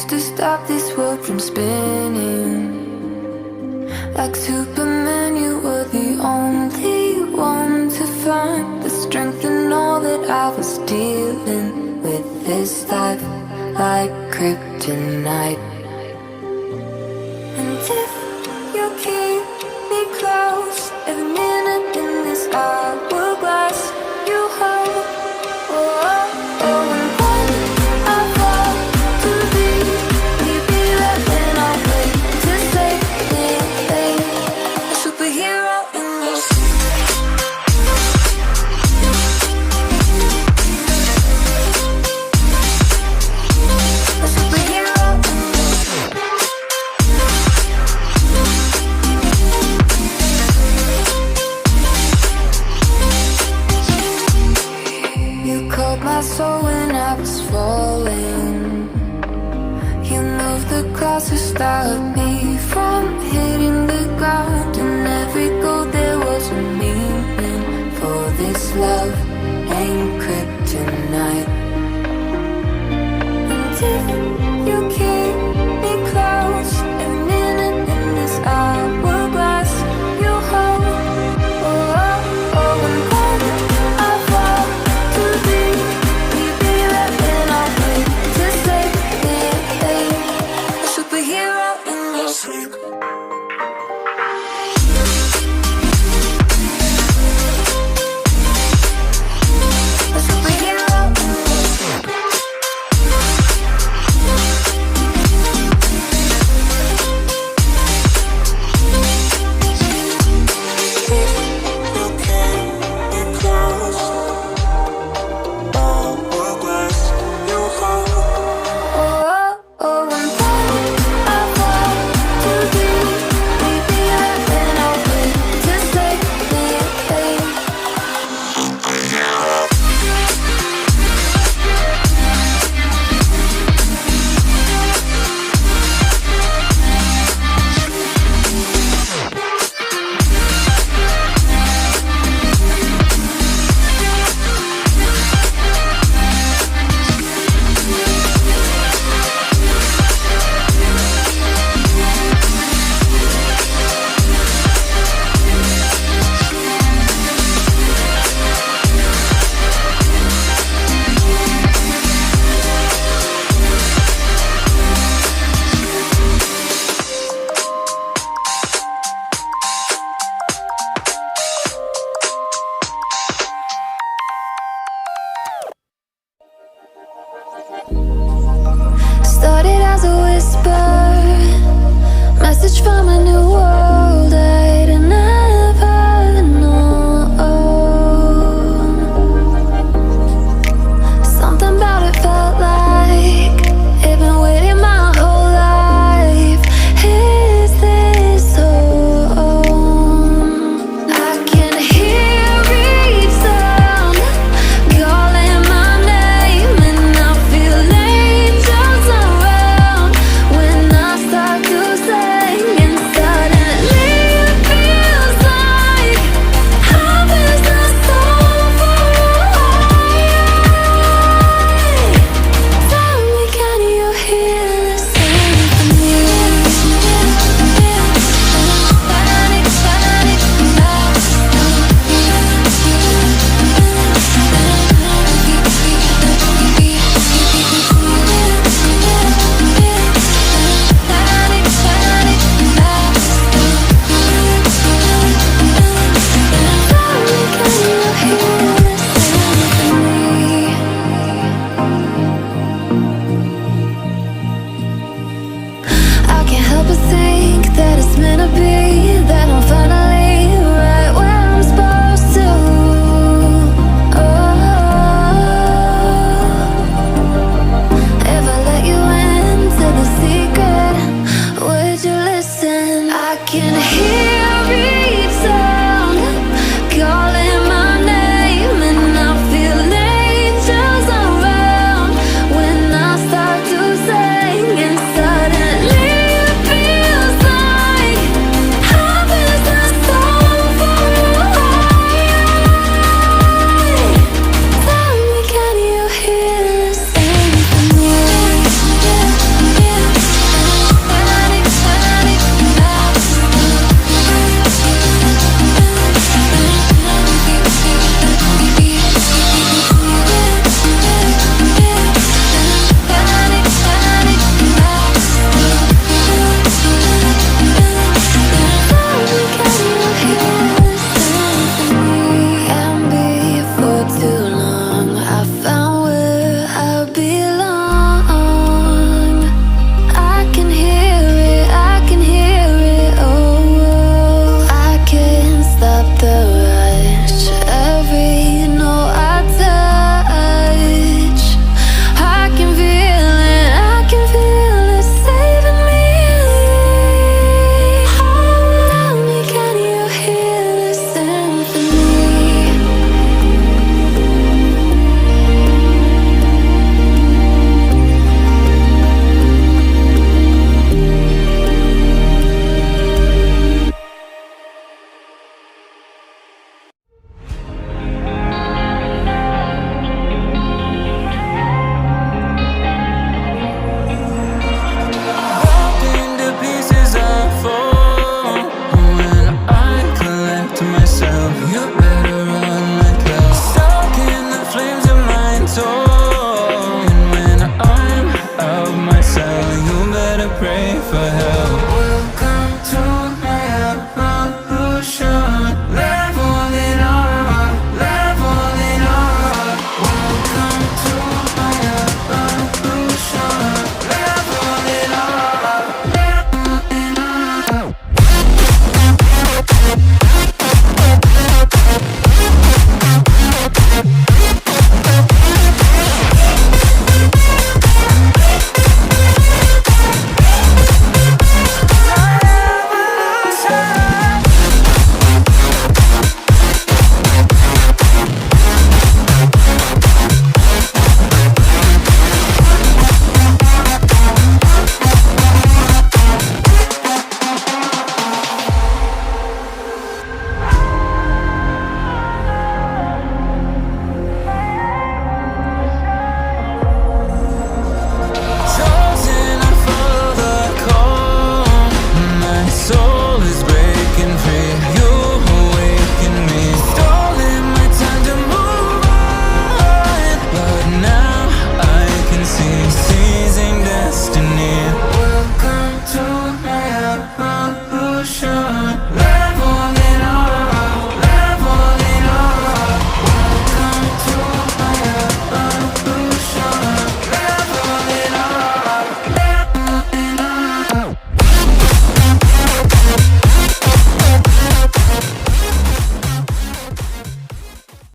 used to stop this world from spinning. Like Superman, you were the only one to find the strength in all that I was dealing with this life, like kryptonite. And if you keep me close, every minute in this hourglass you hold. Oh, oh, oh, and when I fall to leave, will you be there when I wait to save me, babe? A superhero in your sleep. A superhero in your sleep. You called my soul when I was falling. You moved the clouds to stop me from hitting the ground. And every goal there was a meaning, for this love ain't kryptonite. And if you keep me close, every minute in this hourglass you hold. Oh, oh, oh, and when I fall to leave, will you be there when I wait to save me, babe? A superhero in your sleep. A superhero in your sleep. Oh, oh, oh, and when I fall to leave, will you be there when I wait to save me, babe? Started as a whisper, message from a new world I'd never known. Something about it felt like it'd been waiting my whole life. Is this home? I can hear each sound calling my name, and I feel angels around when I start to sing. And suddenly it feels like heaven is not so far away. Tell me, can you hear the symphony? Panic, panic, I can't help but think that it's meant to be, that I'm finally right where I'm supposed to. Oh, if I let you into the secret, would you listen? I can hear